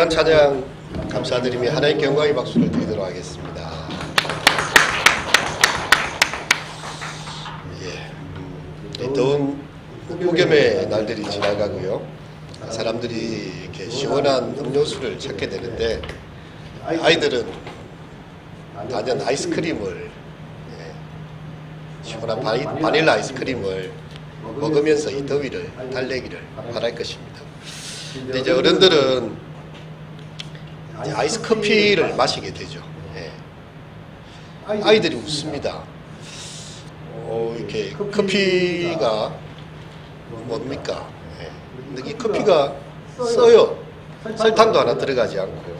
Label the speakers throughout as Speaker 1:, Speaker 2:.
Speaker 1: 귀한 찬양 감사드리며 하나님께 영광의 박수를 드리도록 하겠습니다. 예, 더운 폭염의 날들이 지나가고요. 사람들이 이렇게 시원한 음료수를 찾게 되는데 아이들은 단연 아이스크림을 시원한 바닐라 아이스크림을 먹으면서 이 더위를 달래기를 바랄 것입니다. 근데 이제 어른들은 이제 아이스 커피를 마시게 되죠. 예. 아이들이 웃습니다. 이렇게 커피가 뭡니까? 예. 근데 이 커피가 써요. 설탕도 하나 들어가지 않고.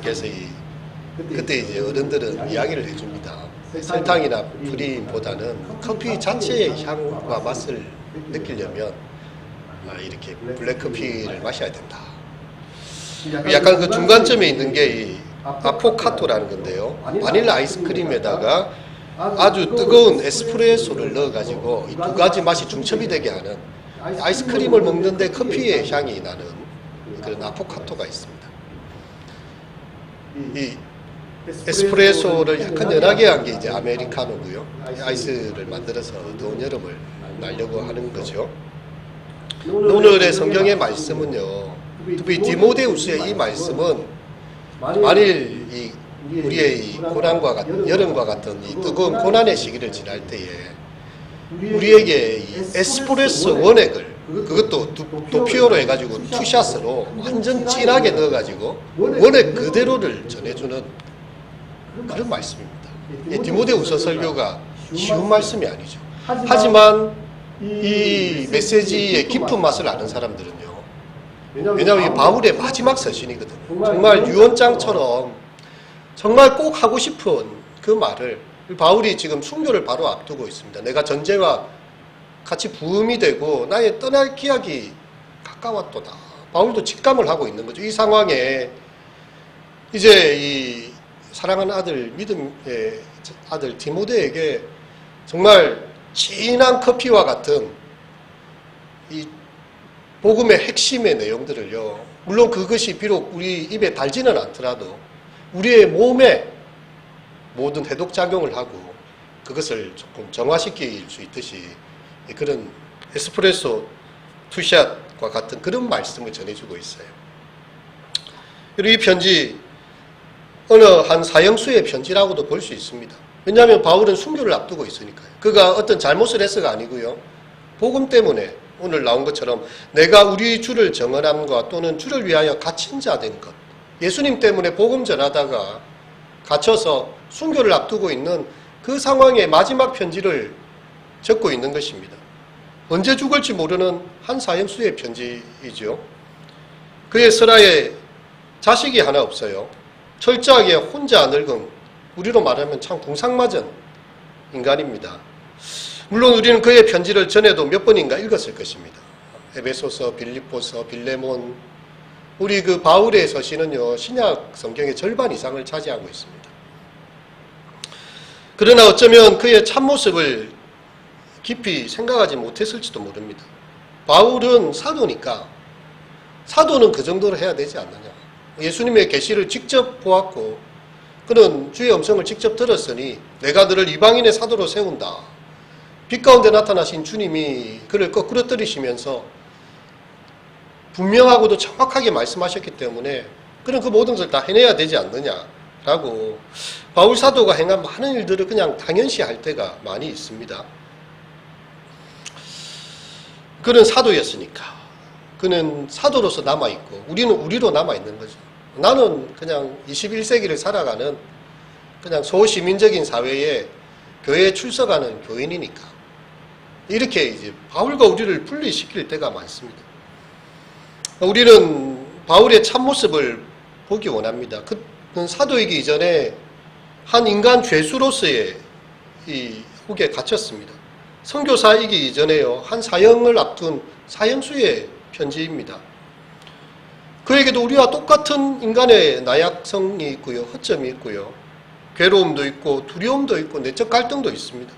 Speaker 1: 그래서 그때 이제 어른들은 이야기를 해줍니다. 설탕이나 프린보다는 커피 자체의 향과 맛을 느끼려면 이렇게 블랙커피를 마셔야 된다. 약간 그 중간점에 있는 게 이 아포카토라는 건데요. 바닐라 아이스크림에다가 아주 뜨거운 에스프레소를 넣어가지고 이 두 가지 맛이 중첩이 되게 하는 아이스크림을 먹는데 커피의 향이 나는 그런 아포카토가 있습니다. 이 에스프레소를 약간 연하게 한 게 이제 아메리카노고요. 아이스를 만들어서 더운 여름을 날려고 하는 거죠. 오늘의 성경의 말씀은요, 특히 디모데후서의 이 말씀은 만일 우리의 이 고난과 같은 여름과 같은 이 뜨거운 고난의 시기를 지날 때에 우리에게 이 에스프레소 원액을 그것도 도피오로 해가지고 투샷으로 완전 진하게 넣어가지고 원액 그대로를 전해주는 그런 말씀입니다. 디모데후서 설교가 쉬운 말씀이 아니죠. 하지만 이 메시지의 깊은 맛을 아는 사람들은요, 왜냐하면 바울의 마지막 서신이거든요. 정말 유언장처럼 정말 꼭 하고 싶은 그 말을 바울이 지금 순교를 바로 앞두고 있습니다. 내가 전제와 같이 부음이 되고 나의 떠날 기약이 가까웠도다. 바울도 직감을 하고 있는 거죠. 이 상황에 이제 이 사랑하는 아들, 믿음의 아들 디모데에게 정말 진한 커피와 같은 이 복음의 핵심의 내용들을요, 물론 그것이 비록 우리 입에 달지는 않더라도 우리의 몸에 모든 해독작용을 하고 그것을 조금 정화시킬 수 있듯이 그런 에스프레소 투샷과 같은 그런 말씀을 전해주고 있어요. 그리고 이 편지 어느 한 사형수의 편지라고도 볼 수 있습니다. 왜냐하면 바울은 순교를 앞두고 있으니까요. 그가 어떤 잘못을 해서가 아니고요, 복음 때문에 오늘 나온 것처럼 내가 우리 주를 정언함과 또는 주를 위하여 갇힌 자 된 것, 예수님 때문에 복음 전하다가 갇혀서 순교를 앞두고 있는 그 상황의 마지막 편지를 적고 있는 것입니다. 언제 죽을지 모르는 한 사형수의 편지이죠. 그의 설하에 자식이 하나 없어요. 철저하게 혼자 늙은, 우리로 말하면 참 궁상맞은 인간입니다. 물론 우리는 그의 편지를 전에도 몇 번인가 읽었을 것입니다. 에베소서, 빌립보서, 빌레몬, 우리 그 바울의 서신은요, 신약 성경의 절반 이상을 차지하고 있습니다. 그러나 어쩌면 그의 참모습을 깊이 생각하지 못했을지도 모릅니다. 바울은 사도니까 사도는 그 정도로 해야 되지 않느냐. 예수님의 계시를 직접 보았고 그는 주의 음성을 직접 들었으니 내가 너를 이방인의 사도로 세운다. 빛 가운데 나타나신 주님이 그를 거꾸러뜨리시면서 분명하고도 정확하게 말씀하셨기 때문에 그는 그 모든 것을 다 해내야 되지 않느냐라고 바울 사도가 행한 많은 일들을 그냥 당연시할 때가 많이 있습니다. 그는 사도였으니까. 그는 사도로서 남아있고 우리는 우리로 남아있는 거죠. 나는 그냥 21세기를 살아가는 그냥 소시민적인 사회에 교회에 출석하는 교인이니까. 이렇게 이제 바울과 우리를 분리시킬 때가 많습니다. 우리는 바울의 참모습을 보기 원합니다. 그는 사도이기 이전에 한 인간 죄수로서의 이 혹에 갇혔습니다. 선교사이기 이전에요, 한 사형을 앞둔 사형수의 편지입니다. 그에게도 우리와 똑같은 인간의 나약성이 있고요, 허점이 있고요, 괴로움도 있고 두려움도 있고 내적 갈등도 있습니다.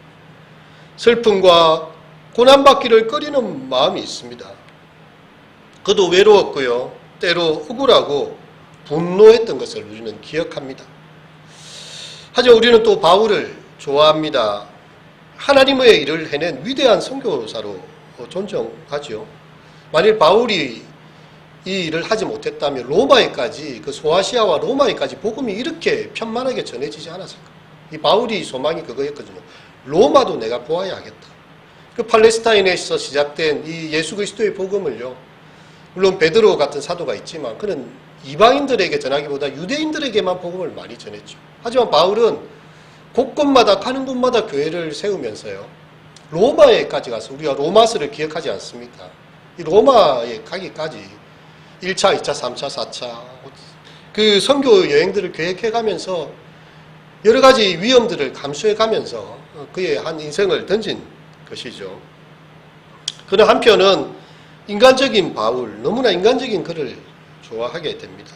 Speaker 1: 슬픔과 고난받기를 꺼리는 마음이 있습니다. 그도 외로웠고요, 때로 억울하고 분노했던 것을 우리는 기억합니다. 하지만 우리는 또 바울을 좋아합니다. 하나님의 일을 해낸 위대한 선교사로 존경하죠. 만일 바울이 이 일을 하지 못했다면 로마에까지, 그 소아시아와 로마에까지 복음이 이렇게 편만하게 전해지지 않았을까. 이 바울이 소망이 그거였거든요. 로마도 내가 보아야 하겠다. 그 팔레스타인에서 시작된 이 예수 그리스도의 복음을요, 물론 베드로 같은 사도가 있지만 그는 이방인들에게 전하기보다 유대인들에게만 복음을 많이 전했죠. 하지만 바울은 곳곳마다 가는 곳마다 교회를 세우면서요, 로마에까지 가서, 우리가 로마서를 기억하지 않습니까? 이 로마에 가기까지 1차, 2차, 3차, 4차 그 선교 여행들을 계획해가면서 여러 가지 위험들을 감수해가면서 그의 한 인생을 던진 것이죠. 그는 한편은 인간적인 바울, 너무나 인간적인 그를 좋아하게 됩니다.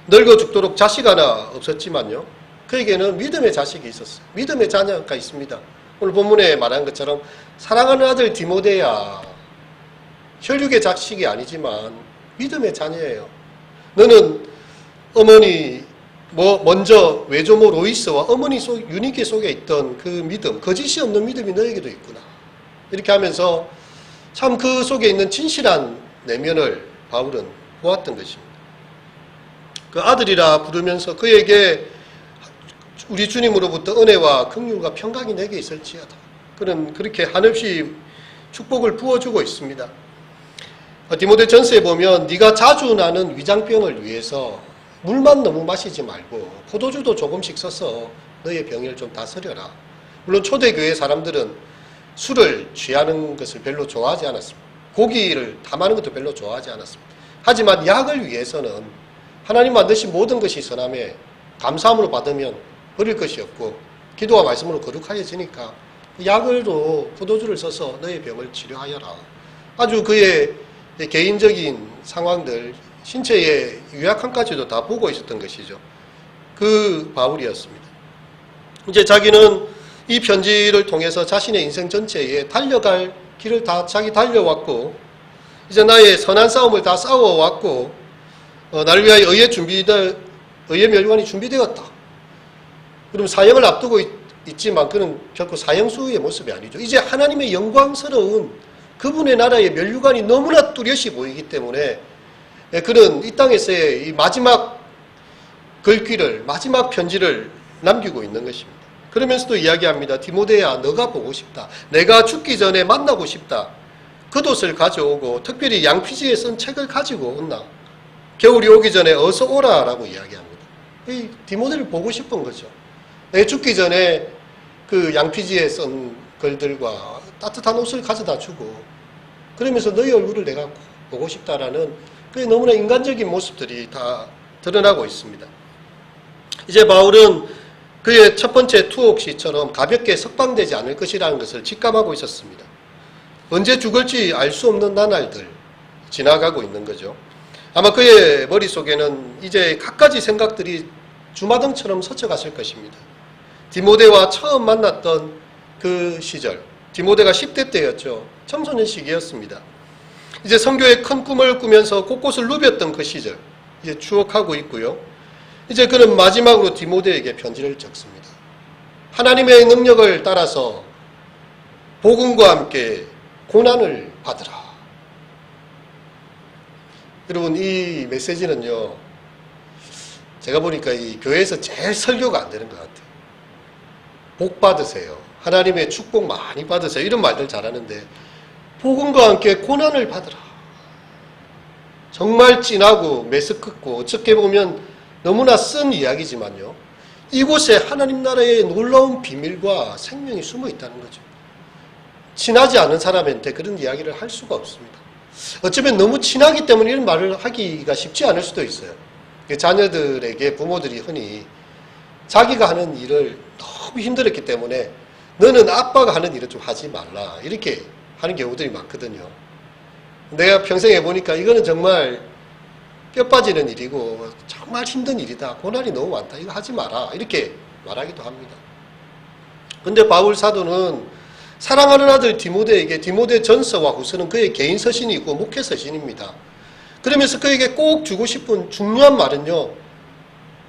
Speaker 1: 늙어 죽도록 자식 하나 없었지만요, 그에게는 믿음의 자식이 있었어요. 믿음의 자녀가 있습니다. 오늘 본문에 말한 것처럼 사랑하는 아들 디모데야, 혈육의 자식이 아니지만 믿음의 자녀예요. 너는 어머니 먼저 외조모 로이스와 어머니 유니케 속에 있던 그 믿음, 거짓이 없는 믿음이 너에게도 있구나. 이렇게 하면서 참 그 속에 있는 진실한 내면을 바울은 보았던 것입니다. 그 아들이라 부르면서 그에게 우리 주님으로부터 은혜와 긍휼과 평강이 내게 있을지어다. 그는 그렇게 한없이 축복을 부어주고 있습니다. 디모데 전서에 보면 네가 자주 나는 위장병을 위해서 물만 너무 마시지 말고 포도주도 조금씩 써서 너의 병을 좀 다스려라. 물론 초대교회 사람들은 술을 취하는 것을 별로 좋아하지 않았습니다. 고기를 탐하는 것도 별로 좋아하지 않았습니다. 하지만 약을 위해서는 하나님 만드신 모든 것이 선함에 감사함으로 받으면 버릴 것이 없고 기도와 말씀으로 거룩하여지니까 약을로 포도주를 써서 너의 병을 치료하여라. 아주 그의 개인적인 상황들, 신체의 유약함까지도 다 보고 있었던 것이죠. 그 바울이었습니다. 이제 자기는 이 편지를 통해서 자신의 인생 전체에 달려갈 길을 다 자기 달려왔고, 이제 나의 선한 싸움을 다 싸워왔고, 나를 위하여 의의 멸관이 준비되었다. 그럼 사형을 앞두고 있지만 그는 결코 사형수의 모습이 아니죠. 이제 하나님의 영광스러운 그분의 나라의 면류관이 너무나 뚜렷이 보이기 때문에 그는 이 땅에서의 이 마지막 글귀를, 마지막 편지를 남기고 있는 것입니다. 그러면서도 이야기합니다. 디모데야, 너가 보고 싶다. 내가 죽기 전에 만나고 싶다. 겉옷을 가져오고 특별히 양피지에 쓴 책을 가지고 온나. 겨울이 오기 전에 어서 오라라고 이야기합니다. 이 디모데를 보고 싶은 거죠. 내 죽기 전에 그 양피지에 쓴 글들과 따뜻한 옷을 가져다 주고, 그러면서 너희 얼굴을 내가 보고 싶다라는 그 너무나 인간적인 모습들이 다 드러나고 있습니다. 이제 바울은 그의 첫 번째 투옥시처럼 가볍게 석방되지 않을 것이라는 것을 직감하고 있었습니다. 언제 죽을지 알 수 없는 나날들 지나가고 있는 거죠. 아마 그의 머릿속에는 이제 갖가지 생각들이 주마등처럼 스쳐갔을 것입니다. 디모데와 처음 만났던 그 시절, 디모데가 10대 때였죠. 청소년 시기였습니다. 이제 선교의 큰 꿈을 꾸면서 곳곳을 누볐던 그 시절, 이제 추억하고 있고요. 이제 그는 마지막으로 디모데에게 편지를 적습니다. 하나님의 능력을 따라서 복음과 함께 고난을 받으라. 여러분, 이 메시지는요, 제가 보니까 이 교회에서 제일 설교가 안 되는 것 같아요. 복 받으세요. 하나님의 축복 많이 받으세요. 이런 말들 잘하는데 복음과 함께 고난을 받으라. 정말 진하고 메스껍고 어떻게 보면 너무나 쓴 이야기지만요, 이곳에 하나님 나라의 놀라운 비밀과 생명이 숨어 있다는 거죠. 친하지 않은 사람한테 그런 이야기를 할 수가 없습니다. 어쩌면 너무 친하기 때문에 이런 말을 하기가 쉽지 않을 수도 있어요. 자녀들에게 부모들이 흔히 자기가 하는 일을 너무 힘들었기 때문에 너는 아빠가 하는 일을 좀 하지 말라, 이렇게 하는 경우들이 많거든요. 내가 평생 해보니까 이거는 정말 뼈 빠지는 일이고 정말 힘든 일이다. 고난이 너무 많다. 이거 하지 마라. 이렇게 말하기도 합니다. 근데 바울 사도는 사랑하는 아들 디모데에게 디모데 전서와 후서는 그의 개인 서신이 있고 목회 서신입니다. 그러면서 그에게 꼭 주고 싶은 중요한 말은요,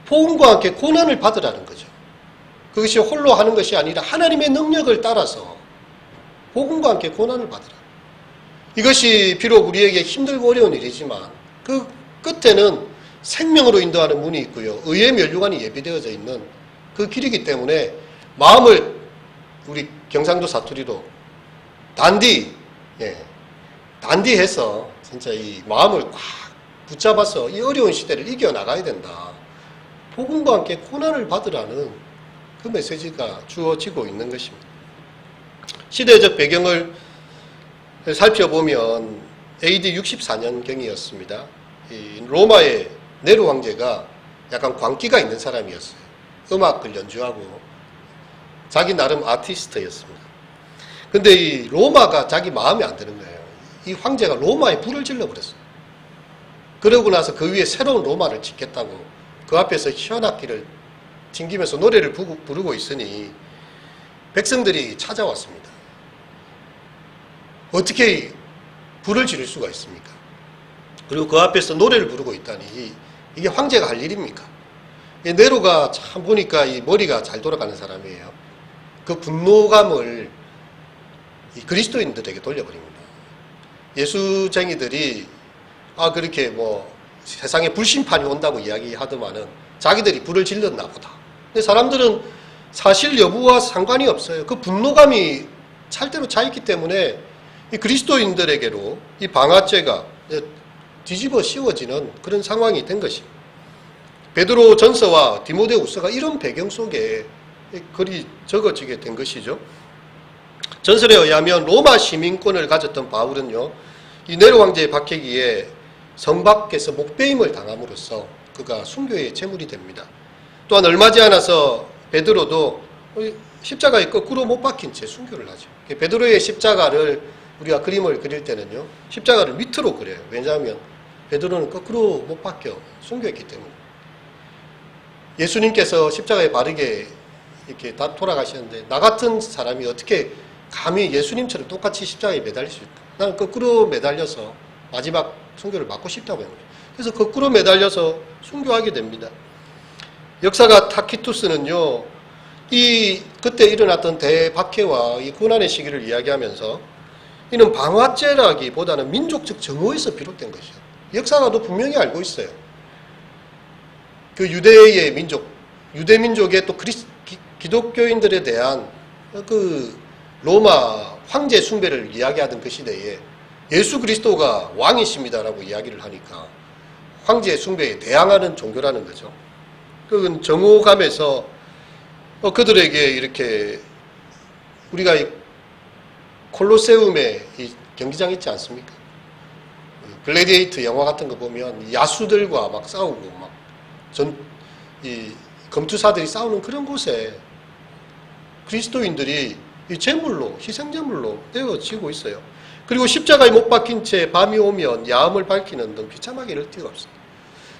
Speaker 1: 복음과 함께 고난을 받으라는 거죠. 그것이 홀로 하는 것이 아니라 하나님의 능력을 따라서 복음과 함께 고난을 받으라. 이것이 비록 우리에게 힘들고 어려운 일이지만 그 끝에는 생명으로 인도하는 문이 있고요, 의의 면류관이 예비되어져 있는 그 길이기 때문에 마음을 우리 경상도 사투리로 단디해서 진짜 이 마음을 꽉 붙잡아서 이 어려운 시대를 이겨나가야 된다. 복음과 함께 고난을 받으라는 그 메시지가 주어지고 있는 것입니다. 시대적 배경을 살펴보면 AD 64년경이었습니다. 로마의 네로 황제가 약간 광기가 있는 사람이었어요. 음악을 연주하고 자기 나름 아티스트였습니다. 근데 이 로마가 자기 마음에 안 드는 거예요. 이 황제가 로마에 불을 질러버렸어요. 그러고 나서 그 위에 새로운 로마를 짓겠다고 그 앞에서 현악기를 튕기면서 노래를 부르고 있으니 백성들이 찾아왔습니다. 어떻게 불을 지를 수가 있습니까? 그리고 그 앞에서 노래를 부르고 있다니 이게 황제가 할 일입니까? 네로가 참 보니까 이 머리가 잘 돌아가는 사람이에요. 그 분노감을 이 그리스도인들에게 돌려버립니다. 예수쟁이들이 그렇게 뭐 세상에 불심판이 온다고 이야기하더만은 자기들이 불을 질렀나 보다. 근데 사람들은 사실 여부와 상관이 없어요. 그 분노감이 찰대로 차 있기 때문에 이 그리스도인들에게로 이 방화죄가 뒤집어 씌워지는 그런 상황이 된 것입니다. 베드로 전서와 디모데후서가 이런 배경 속에 글이 적어지게 된 것이죠. 전설에 의하면 로마 시민권을 가졌던 바울은요, 이 네로 황제의 박해기에 성 밖에서 목배임을 당함으로써 그가 순교의 제물이 됩니다. 또한 얼마 지 않아서 베드로도 십자가에 거꾸로 못 박힌 채 순교를 하죠. 베드로의 십자가를 우리가 그림을 그릴 때는요, 십자가를 밑으로 그려요. 왜냐하면 베드로는 거꾸로 못 박혀 순교했기 때문에. 예수님께서 십자가에 바르게 이렇게 다 돌아가시는데 나 같은 사람이 어떻게 감히 예수님처럼 똑같이 십자가에 매달릴 수 있다. 나는 거꾸로 매달려서 마지막 순교를 맞고 싶다고 합니다. 그래서 거꾸로 매달려서 순교하게 됩니다. 역사가 타키투스는요, 그때 일어났던 대박해와 이 고난의 시기를 이야기하면서 이는 방화죄라기보다는 민족적 정오에서 비롯된 것이죠. 역사가도 분명히 알고 있어요. 그 유대의 민족, 유대 민족의 또 기독교인들에 대한 그 로마 황제 숭배를 이야기하던 그 시대에 예수 그리스도가 왕이십니다라고 이야기를 하니까 황제 숭배에 대항하는 종교라는 거죠. 그건 정오감에서 그들에게 이렇게 우리가 이 콜로세움에 이 경기장 있지 않습니까? 글래디에이터 영화 같은 거 보면 야수들과 막 싸우고 막 이 검투사들이 싸우는 그런 곳에 그리스도인들이 이 제물로, 희생제물로 되어지고 있어요. 그리고 십자가에 못 박힌 채 밤이 오면 야음을 밝히는 등 비참하게 이럴 데가 없어요.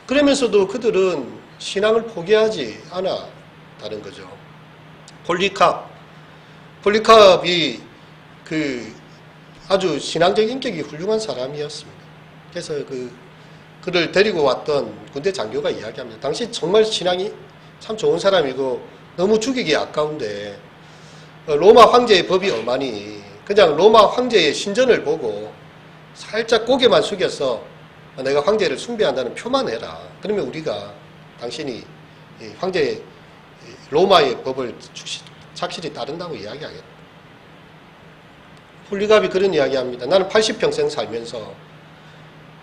Speaker 1: 그러면서도 그들은 신앙을 포기하지 않았다는 거죠. 폴리캅이 그 아주 신앙적 인격이 훌륭한 사람이었습니다. 그래서 그를 데리고 왔던 군대 장교가 이야기합니다. 당시 정말 신앙이 참 좋은 사람이고 너무 죽이기 아까운데 로마 황제의 법이 엄하니 그냥 로마 황제의 신전을 보고 살짝 고개만 숙여서 내가 황제를 숭배한다는 표만 해라. 그러면 우리가 당신이 황제의 로마의 법을 착실히 따른다고 이야기하겠다. 폴리갑이 그런 이야기합니다. 나는 80평생 살면서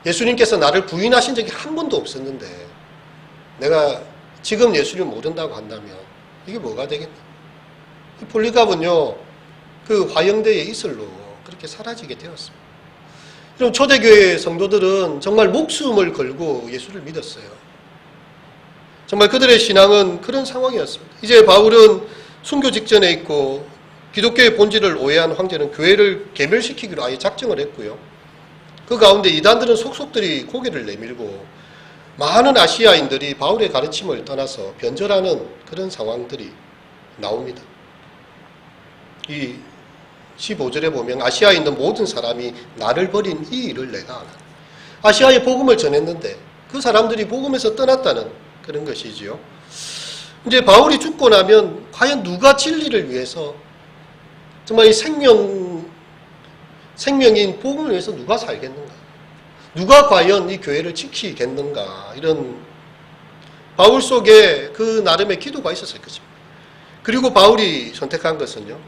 Speaker 1: 예수님께서 나를 부인하신 적이 한 번도 없었는데 내가 지금 예수를 모른다고 한다면 이게 뭐가 되겠나? 폴리갑은요, 그 화영대의 이슬로 그렇게 사라지게 되었습니다. 그럼 초대교회 성도들은 정말 목숨을 걸고 예수를 믿었어요. 정말 그들의 신앙은 그런 상황이었습니다. 이제 바울은 순교 직전에 있고 기독교의 본질을 오해한 황제는 교회를 개멸시키기로 아예 작정을 했고요. 그 가운데 이단들은 속속들이 고개를 내밀고 많은 아시아인들이 바울의 가르침을 떠나서 변절하는 그런 상황들이 나옵니다. 이 15절에 보면 아시아에 있는 모든 사람이 나를 버린 이 일을 내가 안 하나. 아시아에 복음을 전했는데 그 사람들이 복음에서 떠났다는 그런 것이지요. 이제 바울이 죽고 나면 과연 누가 진리를 위해서 정말 이 생명인 복음을 위해서 누가 살겠는가? 누가 과연 이 교회를 지키겠는가? 이런 바울 속에 그 나름의 기도가 있었을 것입니다. 그리고 바울이 선택한 것은요,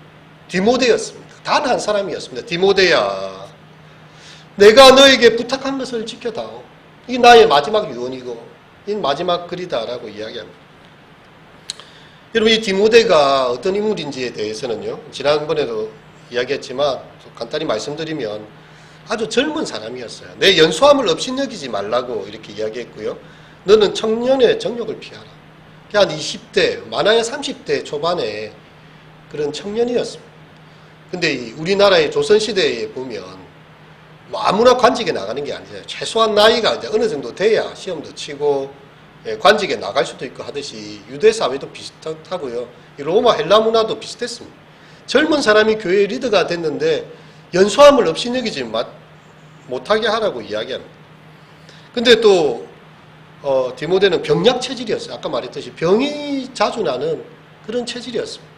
Speaker 1: 디모데였습니다. 단 한 사람이었습니다. 디모데야, 내가 너에게 부탁한 것을 지켜다오. 이게 나의 마지막 유언이고 이 마지막 글이다라고 이야기합니다. 여러분, 이 디모데가 어떤 인물인지에 대해서는요, 지난번에도 이야기했지만 간단히 말씀드리면 아주 젊은 사람이었어요. 내 연소함을 업신여기지 말라고 이렇게 이야기했고요. 너는 청년의 정욕을 피하라. 한 20대, 많아야 30대 초반에 그런 청년이었습니다. 근데 우리나라의 조선시대에 보면 뭐 아무나 관직에 나가는 게 아니잖아요. 최소한 나이가 이제 어느 정도 돼야 시험도 치고 관직에 나갈 수도 있고 하듯이 유대 사회도 비슷하고요. 이 로마 헬라 문화도 비슷했습니다. 젊은 사람이 교회의 리더가 됐는데 연소함을 업신여기지 못하게 하라고 이야기합니다. 근데 또 디모데는 병약 체질이었어요. 아까 말했듯이 병이 자주 나는 그런 체질이었습니다.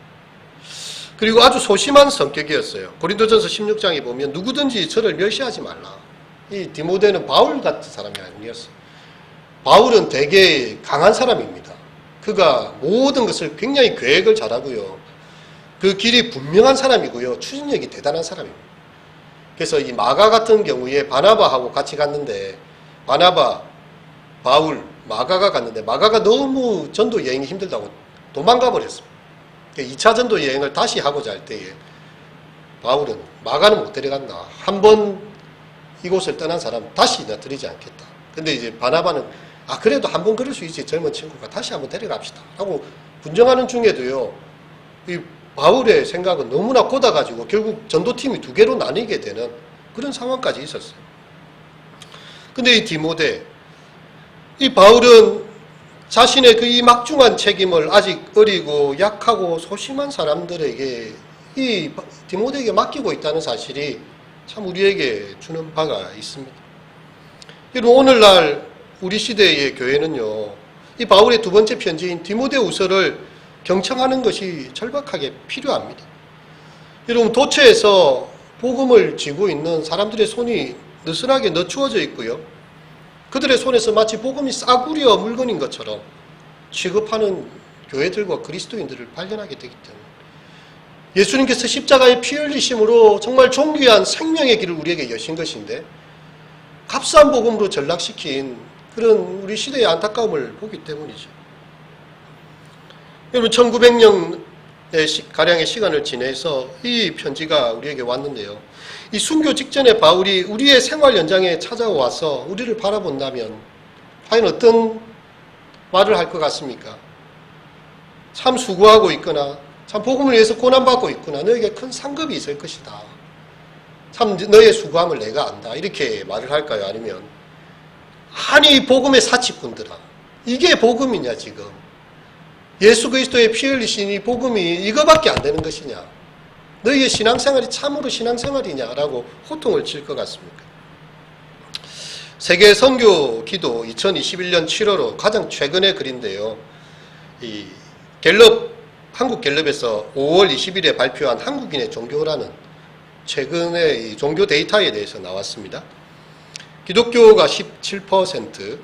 Speaker 1: 그리고 아주 소심한 성격이었어요. 고린도전서 16장에 보면 누구든지 저를 멸시하지 말라. 이 디모데는 바울 같은 사람이 아니었어요. 바울은 되게 강한 사람입니다. 그가 모든 것을 굉장히 계획을 잘하고요. 그 길이 분명한 사람이고요. 추진력이 대단한 사람입니다. 그래서 이 마가 같은 경우에 바나바하고 같이 갔는데 바나바, 바울, 마가가 갔는데 마가가 너무 전도 여행이 힘들다고 도망가 버렸습니다. 2차 전도 여행을 다시 하고자 할 때에 바울은 마가는 못 데려간다. 한 번 이곳을 떠난 사람 다시 나들이지 않겠다. 근데 이제 바나바는 그래도 한 번 그럴 수 있지. 젊은 친구가 다시 한번 데려갑시다. 하고 분정하는 중에도요. 이 바울의 생각은 너무나 곧아가지고 결국 전도팀이 두 개로 나뉘게 되는 그런 상황까지 있었어요. 근데 이 디모데, 이 바울은 자신의 그 이 막중한 책임을 아직 어리고 약하고 소심한 사람들에게 이 디모데에게 맡기고 있다는 사실이 참 우리에게 주는 바가 있습니다. 여러분, 오늘날 우리 시대의 교회는요, 이 바울의 두 번째 편지인 디모데후서를 경청하는 것이 절박하게 필요합니다. 여러분, 도처에서 복음을 쥐고 있는 사람들의 손이 느슨하게 늦추어져 있고요. 그들의 손에서 마치 복음이 싸구려 물건인 것처럼 취급하는 교회들과 그리스도인들을 발견하게 되기 때문에 예수님께서 십자가의 피 흘리심으로 정말 존귀한 생명의 길을 우리에게 여신 것인데 값싼 복음으로 전락시킨 그런 우리 시대의 안타까움을 보기 때문이죠. 여러분, 1900년의 가량의 시간을 지내서 이 편지가 우리에게 왔는데요. 이 순교 직전에 바울이 우리의 생활 현장에 찾아와서 우리를 바라본다면 과연 어떤 말을 할 것 같습니까? 참 수고하고 있거나 참 복음을 위해서 고난받고 있구나. 너에게 큰 상급이 있을 것이다. 참 너의 수고함을 내가 안다. 이렇게 말을 할까요? 아니면 아니 복음의 사치꾼들아, 이게 복음이냐 지금? 예수 그리스도의 피 흘리신 이 복음이 이거밖에 안 되는 것이냐? 너희의 신앙생활이 참으로 신앙생활이냐라고 호통을 칠 것 같습니까? 세계 선교 기도 2021년 7월호 가장 최근의 글인데요. 이 한국 갤럽에서 5월 20일에 발표한 한국인의 종교라는 최근의 이 종교 데이터에 대해서 나왔습니다. 기독교가 17%,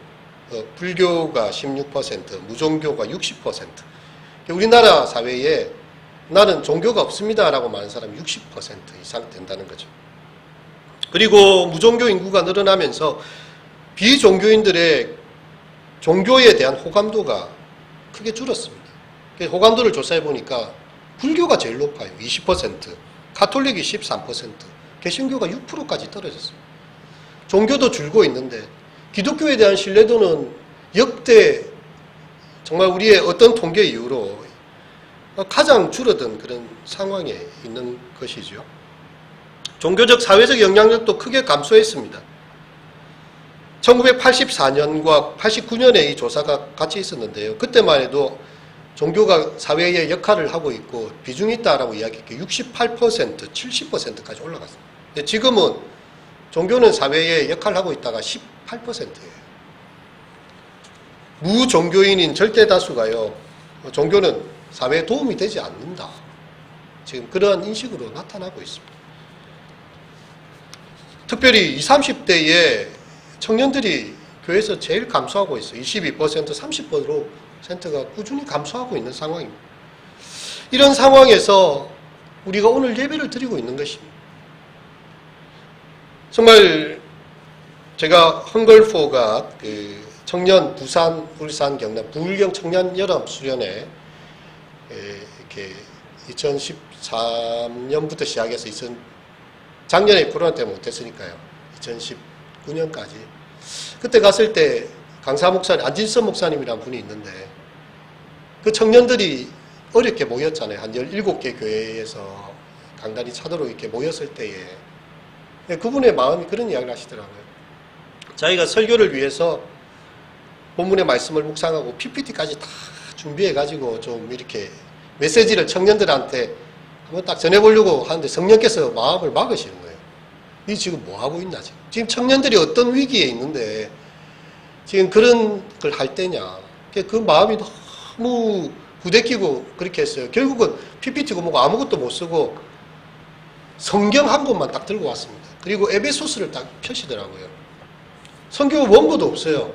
Speaker 1: 불교가 16%, 무종교가 60%. 우리나라 사회에 나는 종교가 없습니다라고 말하는 사람이 60% 이상 된다는 거죠. 그리고 무종교 인구가 늘어나면서 비종교인들의 종교에 대한 호감도가 크게 줄었습니다. 호감도를 조사해 보니까 불교가 제일 높아요. 20%, 가톨릭이 13%, 개신교가 6%까지 떨어졌습니다. 종교도 줄고 있는데 기독교에 대한 신뢰도는 역대 정말 우리의 어떤 통계 이후로 가장 줄어든 그런 상황에 있는 것이죠. 종교적, 사회적 영향력도 크게 감소했습니다. 1984년과 89년에 이 조사가 같이 있었는데요. 그때만 해도 종교가 사회의 역할을 하고 있고 비중이 있다라고 이야기했기에 68%, 70%까지 올라갔습니다. 근데 지금은 종교는 사회에 역할을 하고 있다가 18%예요. 무종교인인 절대 다수가요, 종교는 사회에 도움이 되지 않는다. 지금 그러한 인식으로 나타나고 있습니다. 특별히 20, 30대의 청년들이 교회에서 제일 감소하고 있어요. 22%, 30%가 꾸준히 감소하고 있는 상황입니다. 이런 상황에서 우리가 오늘 예배를 드리고 있는 것입니다. 정말 제가 헝걸포가 그 청년 부산, 울산, 경남 부울경 청년 여름 수련회 이렇게 2013년부터 시작해서 작년에 코로나 때문에 못했으니까요. 2019년까지 그때 갔을 때 강사 목사님, 안진선 목사님이라는 분이 있는데 그 청년들이 어렵게 모였잖아요. 한 17개 교회에서 강단이 차도록 이렇게 모였을 때에 그분의 마음이 그런 이야기를 하시더라고요. 자기가 설교를 위해서 본문의 말씀을 묵상하고 PPT까지 다 준비해가지고 좀 이렇게 메시지를 청년들한테 한번 딱 전해보려고 하는데 성령께서 마음을 막으시는 거예요. 이 지금 뭐 하고 있나 지금 청년들이 어떤 위기에 있는데 지금 그런 걸 할 때냐. 그 마음이 너무 부대끼고 그렇게 했어요. 결국은 PPT고 뭐고 아무것도 못 쓰고 성경 한 권만 딱 들고 왔습니다. 그리고 에베소스를 딱 펴시더라고요. 성경 원고도 없어요.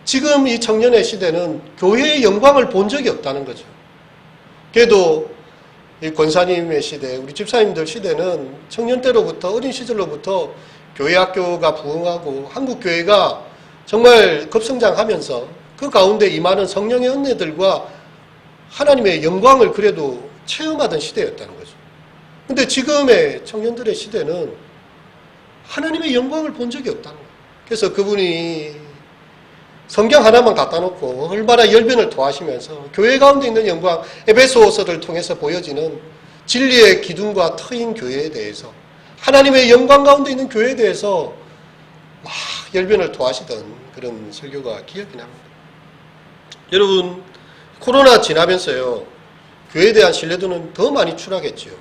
Speaker 1: 지금 이 청년의 시대는 교회의 영광을 본 적이 없다는 거죠. 그래도 이 권사님의 시대, 우리 집사님들 시대는 청년 때로부터 어린 시절로부터 교회 학교가 부흥하고 한국 교회가 정말 급성장하면서 그 가운데 임하는 성령의 은혜들과 하나님의 영광을 그래도 체험하던 시대였다는 거죠. 근데 지금의 청년들의 시대는 하나님의 영광을 본 적이 없다는 거예요. 그래서 그분이 성경 하나만 갖다 놓고 얼마나 열변을 토하시면서 교회 가운데 있는 영광, 에베소서를 통해서 보여지는 진리의 기둥과 터인 교회에 대해서, 하나님의 영광 가운데 있는 교회에 대해서 막 열변을 토하시던 그런 설교가 기억이 납니다. 여러분, 코로나 지나면서요, 교회에 대한 신뢰도는 더 많이 추락했죠.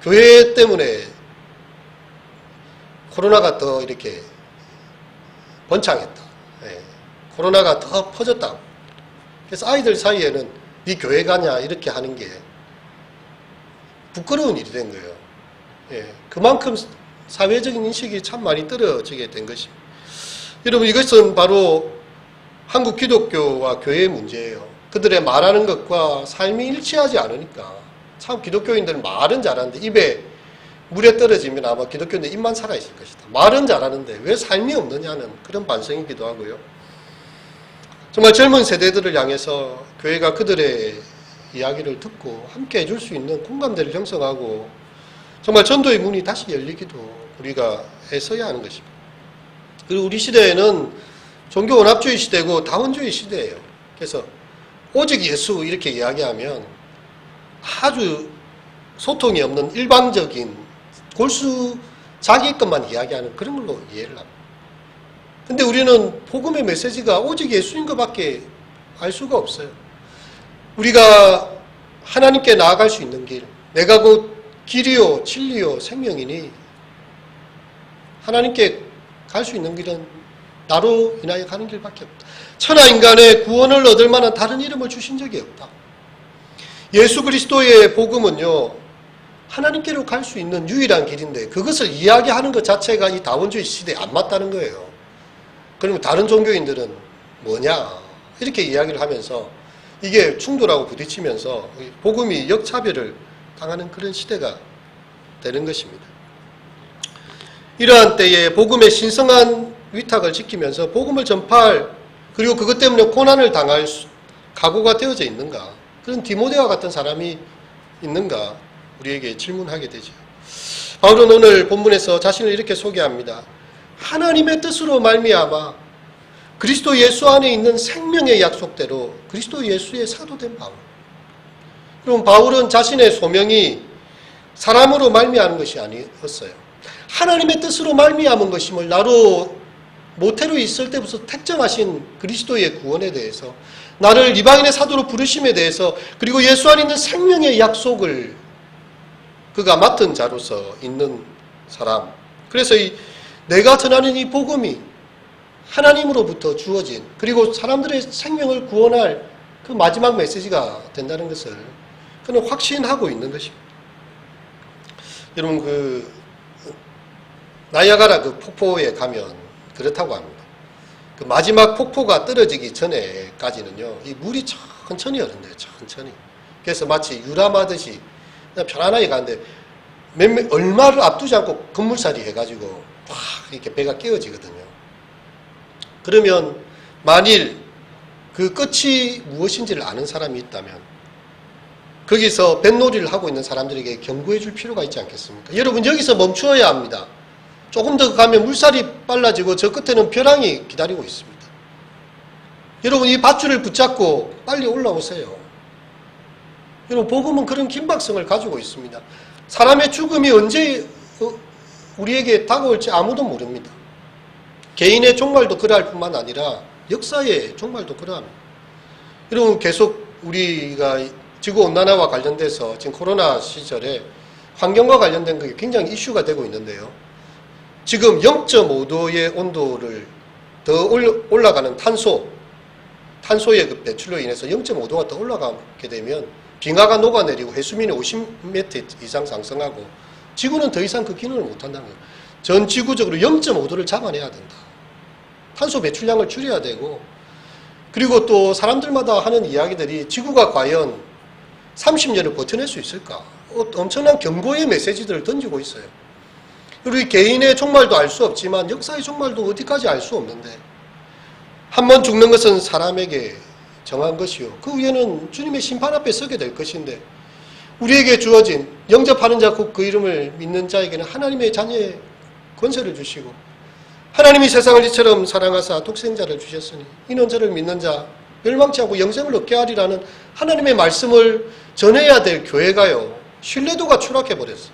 Speaker 1: 교회 때문에 코로나가 더 이렇게 번창했다. 코로나가 더 퍼졌다. 그래서 아이들 사이에는 네 교회 가냐 이렇게 하는 게 부끄러운 일이 된 거예요. 그만큼 사회적인 인식이 참 많이 떨어지게 된 것입니다. 여러분, 이것은 바로 한국 기독교와 교회의 문제예요. 그들의 말하는 것과 삶이 일치하지 않으니까. 참 기독교인들은 말은 잘하는데 입에 물에 떨어지면 아마 기독교인들 입만 살아있을 것이다. 말은 잘하는데 왜 삶이 없느냐는 그런 반성이기도 하고요. 정말 젊은 세대들을 향해서 교회가 그들의 이야기를 듣고 함께 해줄 수 있는 공감대를 형성하고 정말 전도의 문이 다시 열리기도 우리가 애써야 하는 것입니다. 그리고 우리 시대에는 종교 원합주의 시대고 다원주의 시대예요. 그래서 오직 예수 이렇게 이야기하면 아주 소통이 없는 일방적인 골수 자기 것만 이야기하는 그런 걸로 이해를 합니다. 근데 우리는 복음의 메시지가 오직 예수인 것밖에 알 수가 없어요. 우리가 하나님께 나아갈 수 있는 길, 내가 곧 길이요 진리요 생명이니 하나님께 갈 수 있는 길은 나로 인하여 가는 길밖에 없다. 천하 인간의 구원을 얻을 만한 다른 이름을 주신 적이 없다. 예수 그리스도의 복음은요, 하나님께로 갈 수 있는 유일한 길인데 그것을 이야기하는 것 자체가 이 다원주의 시대에 안 맞다는 거예요. 그러면 다른 종교인들은 뭐냐 이렇게 이야기를 하면서 이게 충돌하고 부딪히면서 복음이 역차별을 당하는 그런 시대가 되는 것입니다. 이러한 때에 복음의 신성한 위탁을 지키면서 복음을 전파할, 그리고 그것 때문에 고난을 당할 각오가 되어져 있는가, 그런 디모데와 같은 사람이 있는가 우리에게 질문하게 되죠. 바울은 오늘 본문에서 자신을 이렇게 소개합니다. 하나님의 뜻으로 말미암아 그리스도 예수 안에 있는 생명의 약속대로 그리스도 예수의 사도된 바울. 그럼 바울은 자신의 소명이 사람으로 말미암은 것이 아니었어요. 하나님의 뜻으로 말미암은 것임을 나로 모태로 있을 때부터 택정하신 그리스도의 구원에 대해서, 나를 이방인의 사도로 부르심에 대해서, 그리고 예수 안에 있는 생명의 약속을 그가 맡은 자로서 있는 사람. 그래서 내가 전하는 이 복음이 하나님으로부터 주어진, 그리고 사람들의 생명을 구원할 그 마지막 메시지가 된다는 것을 그는 확신하고 있는 것입니다. 여러분, 나이아가라 그 폭포에 가면 그렇다고 합니다. 그 마지막 폭포가 떨어지기 전에까지는요, 이 물이 천천히 흐른대요, 천천히. 그래서 마치 유람하듯이 그냥 편안하게 가는데 얼마를 앞두지 않고 급물살이 해가지고 확 이렇게 배가 깨어지거든요. 그러면 만일 그 끝이 무엇인지를 아는 사람이 있다면 거기서 뱃놀이를 하고 있는 사람들에게 경고해 줄 필요가 있지 않겠습니까? 여러분, 여기서 멈추어야 합니다. 조금 더 가면 물살이 빨라지고 저 끝에는 벼랑이 기다리고 있습니다. 여러분, 이 밧줄을 붙잡고 빨리 올라오세요. 여러분, 복음은 그런 긴박성을 가지고 있습니다. 사람의 죽음이 언제 우리에게 다가올지 아무도 모릅니다. 개인의 종말도 그러할 뿐만 아니라 역사의 종말도 그러합니다. 여러분, 계속 우리가 지구온난화와 관련돼서 지금 코로나 시절에 환경과 관련된 게 굉장히 이슈가 되고 있는데요. 지금 0.5도의 온도를 더 올라가는 탄소의 그 배출로 인해서 0.5도가 더 올라가게 되면 빙하가 녹아내리고 해수면이 50m 이상 상승하고 지구는 더 이상 그 기능을 못한다는 거예요. 전 지구적으로 0.5도를 잡아내야 된다. 탄소 배출량을 줄여야 되고, 그리고 또 사람들마다 하는 이야기들이 지구가 과연 30년을 버텨낼 수 있을까? 엄청난 경고의 메시지들을 던지고 있어요. 우리 개인의 종말도 알 수 없지만 역사의 종말도 어디까지 알 수 없는데, 한 번 죽는 것은 사람에게 정한 것이요, 그 위에는 주님의 심판 앞에 서게 될 것인데, 우리에게 주어진 영접하는 자 곧 그 이름을 믿는 자에게는 하나님의 자녀의 권세를 주시고, 하나님이 세상을 이처럼 사랑하사 독생자를 주셨으니 이는 저를 믿는 자 멸망치 않고 영생을 얻게 하리라는 하나님의 말씀을 전해야 될 교회가요, 신뢰도가 추락해버렸어요.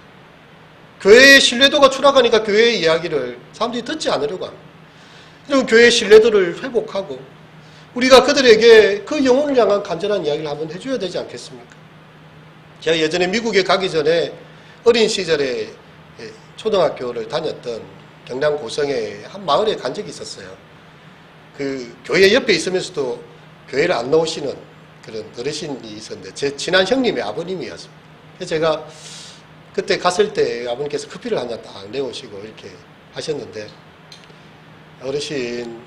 Speaker 1: 교회의 신뢰도가 추락하니까 교회의 이야기를 사람들이 듣지 않으려고 합니다. 그리고 교회의 신뢰도를 회복하고 우리가 그들에게 그 영혼을 향한 간절한 이야기를 한번 해줘야 되지 않겠습니까? 제가 예전에 미국에 가기 전에 어린 시절에 초등학교를 다녔던 경남 고성의 한 마을에 간 적이 있었어요. 그 교회 옆에 있으면서도 교회를 안 나오시는 그런 어르신이 있었는데 제 친한 형님의 아버님이었습니다. 그래서 제가 그때 갔을 때 아버님께서 커피를 한 잔 딱 내오시고 이렇게 하셨는데, 어르신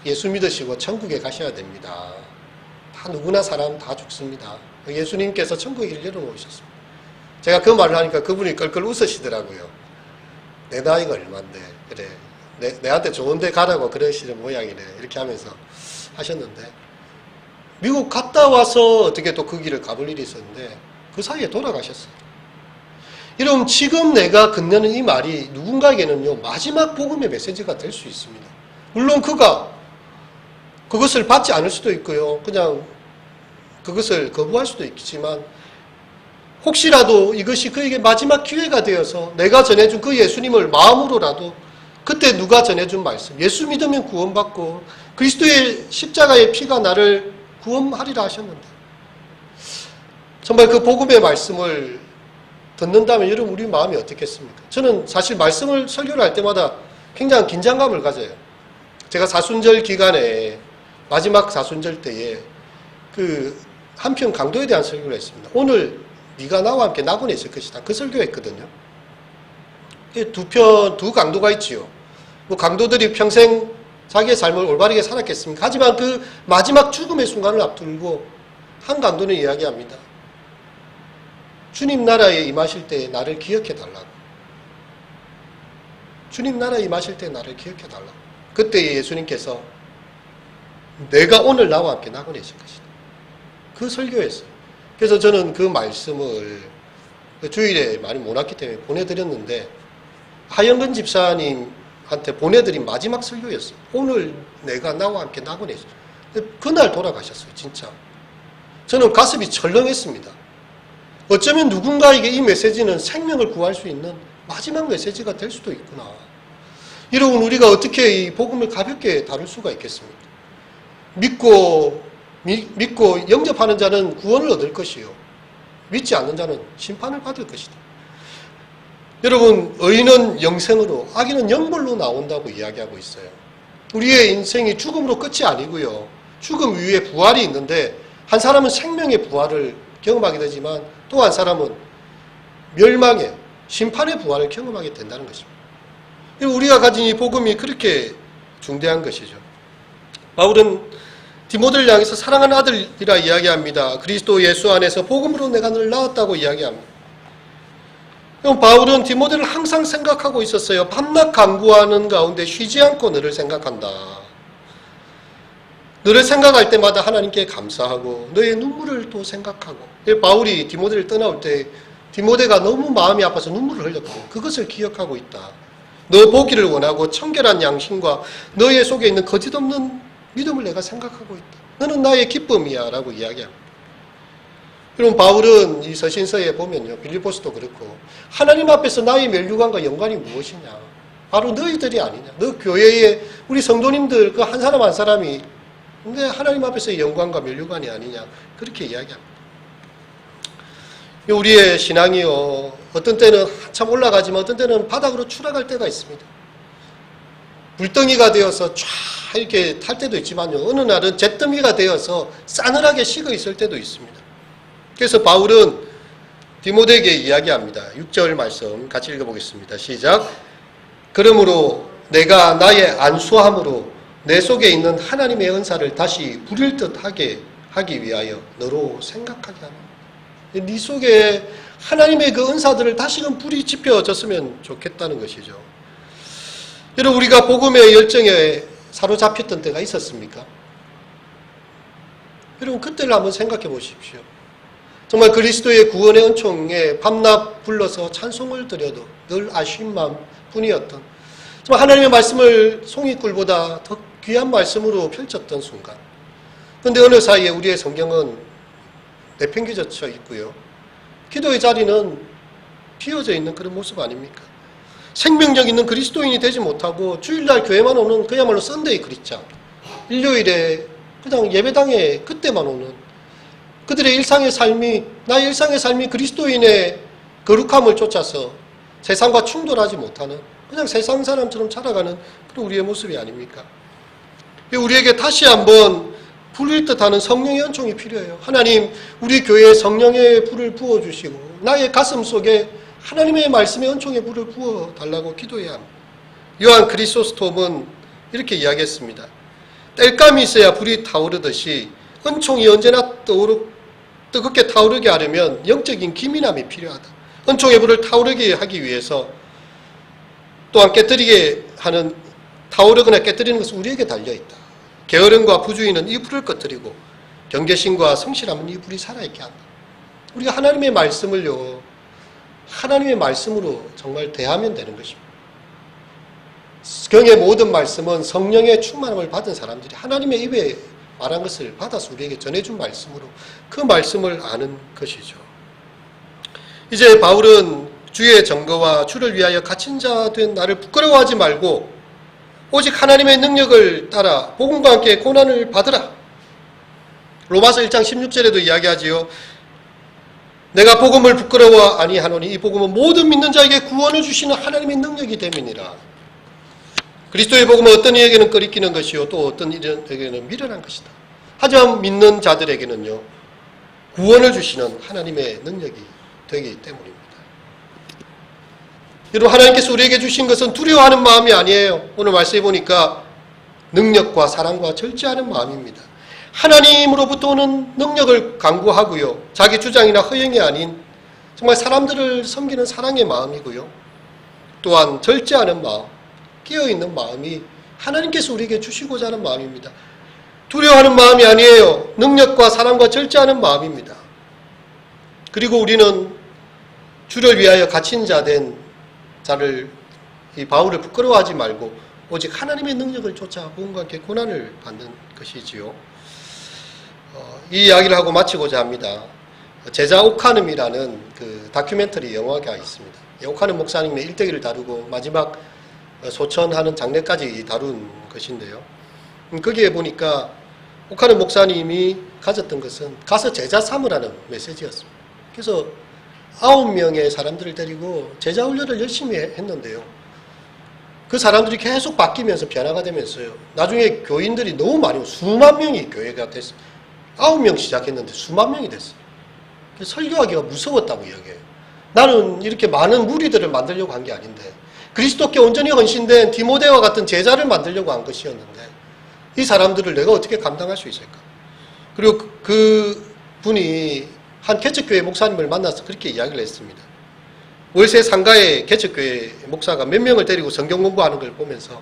Speaker 1: 예수 믿으시고 천국에 가셔야 됩니다. 다 누구나 사람 다 죽습니다. 예수님께서 천국의 길을 열어놓으셨습니다. 제가 그 말을 하니까 그분이 껄껄 웃으시더라고요. 내 나이가 얼만데 그래 내한테 좋은 데 가라고 그러시는 모양이네, 이렇게 하면서 하셨는데, 미국 갔다 와서 어떻게 또 그 길을 가볼 일이 있었는데 그 사이에 돌아가셨어요. 여러분, 지금 내가 건네는 이 말이 누군가에게는요 마지막 복음의 메시지가 될 수 있습니다. 물론 그가 그것을 받지 않을 수도 있고요, 그냥 그것을 거부할 수도 있지만, 혹시라도 이것이 그에게 마지막 기회가 되어서 내가 전해준 그 예수님을 마음으로라도, 그때 누가 전해준 말씀, 예수 믿으면 구원받고 그리스도의 십자가의 피가 나를 구원하리라 하셨는데, 정말 그 복음의 말씀을 듣는다면 여러분, 우리 마음이 어떻겠습니까? 저는 사실 말씀을 설교를 할 때마다 굉장히 긴장감을 가져요. 제가 사순절 기간에 마지막 사순절 때에 그 한편 강도에 대한 설교를 했습니다. 오늘 네가 나와 함께 낙원에 있을 것이다, 그 설교했거든요. 두 강도가 있지요. 뭐 강도들이 평생 자기의 삶을 올바르게 살았겠습니까? 하지만 그 마지막 죽음의 순간을 앞두고 한 강도는 이야기합니다. 주님 나라에 임하실 때 나를 기억해 달라고. 주님 나라에 임하실 때 나를 기억해 달라고. 그때 예수님께서 내가 오늘 나와 함께 낙원에 있을 것이다, 그 설교였어요. 그래서 저는 그 말씀을 주일에 많이 못 왔기 때문에 보내드렸는데, 하영근 집사님한테 보내드린 마지막 설교였어요. 오늘 내가 나와 함께 낙원에 있어요. 그날 돌아가셨어요. 진짜 저는 가슴이 철렁했습니다. 어쩌면 누군가에게 이 메시지는 생명을 구할 수 있는 마지막 메시지가 될 수도 있구나. 여러분, 우리가 어떻게 이 복음을 가볍게 다룰 수가 있겠습니까? 믿고 영접하는 자는 구원을 얻을 것이요, 믿지 않는 자는 심판을 받을 것이다. 여러분, 의인은 영생으로, 악인은 영벌로 나온다고 이야기하고 있어요. 우리의 인생이 죽음으로 끝이 아니고요. 죽음 이후에 부활이 있는데 한 사람은 생명의 부활을 경험하게 되지만 또 한 사람은 멸망의 심판의 부활을 경험하게 된다는 것입니다. 우리가 가진 이 복음이 그렇게 중대한 것이죠. 바울은 디모데를 향해서 사랑하는 아들이라 이야기합니다. 그리스도 예수 안에서 복음으로 내가 늘 나았다고 이야기합니다. 바울은 디모데를 항상 생각하고 있었어요. 밤낮 간구하는 가운데 쉬지 않고 너를 생각한다. 너를 생각할 때마다 하나님께 감사하고 너의 눈물을 또 생각하고, 바울이 디모데를 떠나올 때 디모데가 너무 마음이 아파서 눈물을 흘렸고 그것을 기억하고 있다. 너 보기를 원하고 청결한 양심과 너의 속에 있는 거짓없는 믿음을 내가 생각하고 있다. 너는 나의 기쁨이야 라고 이야기합니다. 여러분, 바울은 이 서신서에 보면요, 빌립보서도 그렇고 하나님 앞에서 나의 멸류관과 연관이 무엇이냐, 바로 너희들이 아니냐, 너 교회의 우리 성도님들 그 한 사람 한 사람이 근데 하나님 앞에서의 영광과 멸류관이 아니냐, 그렇게 이야기합니다. 우리의 신앙이요, 어떤 때는 한참 올라가지만 어떤 때는 바닥으로 추락할 때가 있습니다. 불덩이가 되어서 쫙 이렇게 탈 때도 있지만요, 어느 날은 잿더미가 되어서 싸늘하게 식어 있을 때도 있습니다. 그래서 바울은 디모데에게 이야기합니다. 6절 말씀 같이 읽어보겠습니다. 시작. 그러므로 내가 나의 안수함으로 내 속에 있는 하나님의 은사를 다시 부릴 듯하게 하기 위하여 너로 생각하게 하노라. 네 속에 하나님의 그 은사들을 다시금 불이 지펴졌으면 좋겠다는 것이죠. 여러분, 우리가 복음의 열정에 사로잡혔던 때가 있었습니까? 여러분, 그때를 한번 생각해 보십시오. 정말 그리스도의 구원의 은총에 밤낮 불러서 찬송을 드려도 늘 아쉬운 마음뿐이었던, 정말 하나님의 말씀을 송이꿀보다 더 귀한 말씀으로 펼쳤던 순간. 그런데 어느 사이에 우리의 성경은 내팽개져 있고요, 기도의 자리는 비어져 있는 그런 모습 아닙니까? 생명력 있는 그리스도인이 되지 못하고 주일날 교회만 오는 그야말로 썬데이 크리스찬, 일요일에 그냥 예배당에 그때만 오는 그들의 일상의 삶이, 나의 일상의 삶이 그리스도인의 거룩함을 쫓아서 세상과 충돌하지 못하는 그냥 세상 사람처럼 살아가는 그런 우리의 모습이 아닙니까? 우리에게 다시 한번 불릴 듯하는 성령의 은총이 필요해요. 하나님, 우리 교회에 성령의 불을 부어주시고 나의 가슴 속에 하나님의 말씀의 은총의 불을 부어달라고 기도해야 합니다. 요한 크리소스톰은 이렇게 이야기했습니다. 땔감이 있어야 불이 타오르듯이 은총이 언제나 뜨겁게 타오르게 하려면 영적인 기민함이 필요하다. 은총의 불을 타오르게 하기 위해서 또한 깨뜨리게 하는, 타오르거나 깨뜨리는 것은 우리에게 달려있다. 게으름과 부주의는 이 불을 꺼뜨리고 경계심과 성실함은 이 불이 살아있게 한다. 우리가 하나님의 말씀을요, 하나님의 말씀으로 정말 대하면 되는 것입니다. 성경의 모든 말씀은 성령의 충만함을 받은 사람들이 하나님의 입에 말한 것을 받아서 우리에게 전해준 말씀으로 그 말씀을 아는 것이죠. 이제 바울은 주의 증거와 주를 위하여 갇힌 자 된 나를 부끄러워하지 말고 오직 하나님의 능력을 따라 복음과 함께 고난을 받으라. 로마서 1장 16절에도 이야기하지요. 내가 복음을 부끄러워 아니하노니 이 복음은 모든 믿는 자에게 구원을 주시는 하나님의 능력이 됨이니라. 그리스도의 복음은 어떤 이에게는 꺼리끼는 것이요 또 어떤 이에게는 미련한 것이다. 하지만 믿는 자들에게는요, 구원을 주시는 하나님의 능력이 되기 때문입니다. 여러분, 하나님께서 우리에게 주신 것은 두려워하는 마음이 아니에요. 오늘 말씀해 보니까 능력과 사랑과 절제하는 마음입니다. 하나님으로부터 오는 능력을 강구하고요, 자기 주장이나 허영이 아닌 정말 사람들을 섬기는 사랑의 마음이고요, 또한 절제하는 마음, 깨어있는 마음이 하나님께서 우리에게 주시고자 하는 마음입니다. 두려워하는 마음이 아니에요. 능력과 사랑과 절제하는 마음입니다. 그리고 우리는 주를 위하여 갇힌 자 된 자를, 이 바울을 부끄러워하지 말고 오직 하나님의 능력을 쫓아 복음과 함께 고난을 받는 것이지요. 이 이야기를 하고 마치고자 합니다. 제자 오카눔이라는 그 다큐멘터리 영화가 있습니다. 오카눔 목사님의 일대기를 다루고 마지막 소천하는 장례까지 다룬 것인데요. 거기에 보니까 오카눔 목사님이 가졌던 것은 가서 제자 삼으라는 메시지였습니다. 그래서 9명의 사람들을 데리고 제자 훈련을 열심히 했는데요. 그 사람들이 계속 바뀌면서 변화가 되면서요. 나중에 교인들이 너무 많이 오고 수만 명이 교회가 됐어요. 9명 시작했는데 수만 명이 됐어요. 설교하기가 무서웠다고 이야기해요. 나는 이렇게 많은 무리들을 만들려고 한 게 아닌데 그리스도께 온전히 헌신된 디모데와 같은 제자를 만들려고 한 것이었는데 이 사람들을 내가 어떻게 감당할 수 있을까? 그리고 그 분이 한 개척교회 목사님을 만나서 그렇게 이야기를 했습니다. 월세 상가의 개척교회 목사가 몇 명을 데리고 성경 공부하는 걸 보면서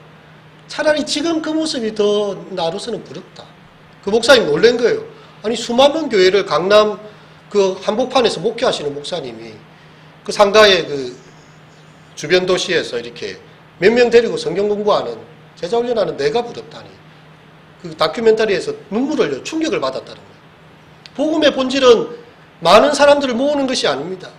Speaker 1: 차라리 지금 그 모습이 더 나로서는 부럽다. 그 목사님 놀란 거예요. 아니 수만 명 교회를 강남 그 한복판에서 목회하시는 목사님이 그 상가의 그 주변 도시에서 이렇게 몇 명 데리고 성경 공부하는 제자 훈련하는 내가 부럽다니. 그 다큐멘터리에서 눈물을 흘려 충격을 받았다는 거예요. 복음의 본질은 많은 사람들을 모으는 것이 아닙니다.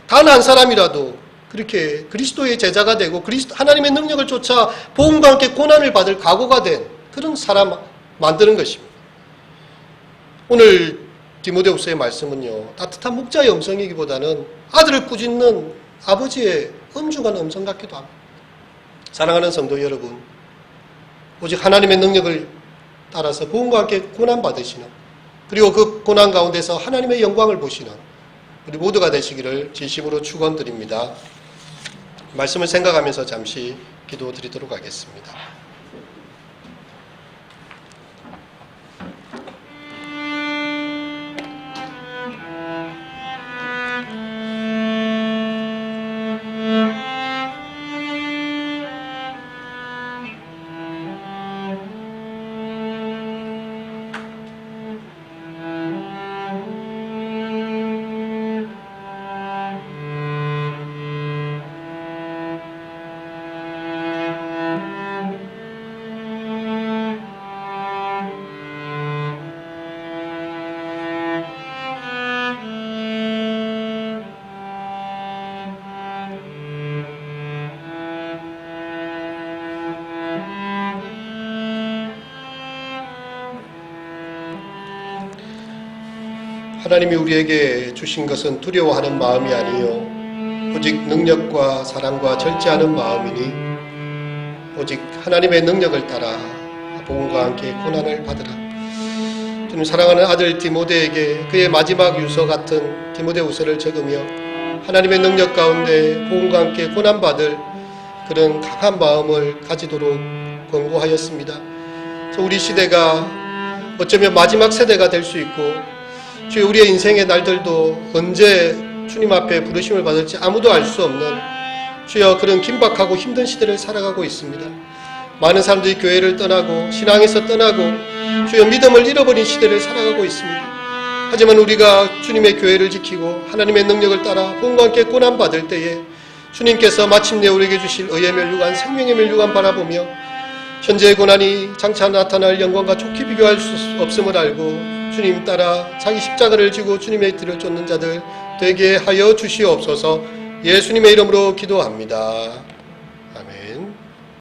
Speaker 1: 단 한 사람이라도 그렇게 그리스도의 제자가 되고 하나님의 능력을 쫓아 복음과 함께 고난을 받을 각오가 된 그런 사람 만드는 것입니다. 오늘 디모데후서의 말씀은요, 따뜻한 목자의 음성이기보다는 아들을 꾸짖는 아버지의 엄중한 음성 같기도 합니다. 사랑하는 성도 여러분, 오직 하나님의 능력을 따라서 복음과 함께 고난 받으시는, 그리고 그 고난 가운데서 하나님의 영광을 보시는 우리 모두가 되시기를 진심으로 축원드립니다. 말씀을 생각하면서 잠시 기도드리도록 하겠습니다. 하나님이 우리에게 주신 것은 두려워하는 마음이 아니요 오직 능력과 사랑과 절제하는 마음이니 오직 하나님의 능력을 따라 복음과 함께 고난을 받으라. 주님, 사랑하는 아들 디모데에게 그의 마지막 유서 같은 디모데후서를 적으며 하나님의 능력 가운데 복음과 함께 고난받을 그런 강한 마음을 가지도록 권고하였습니다. 우리 시대가 어쩌면 마지막 세대가 될 수 있고 주여, 우리의 인생의 날들도 언제 주님 앞에 부르심을 받을지 아무도 알 수 없는 주여 그런 긴박하고 힘든 시대를 살아가고 있습니다. 많은 사람들이 교회를 떠나고 신앙에서 떠나고 주여 믿음을 잃어버린 시대를 살아가고 있습니다. 하지만 우리가 주님의 교회를 지키고 하나님의 능력을 따라 복음과 함께 고난받을 때에 주님께서 마침내 우리에게 주실 의의 면류관, 생명의 면류관 바라보며 현재의 고난이 장차 나타날 영광과 좋게 비교할 수 없음을 알고 주님 따라 자기 십자가를 지고 주님의 길을 쫓는 자들 되게 하여 주시옵소서. 예수님의 이름으로 기도합니다.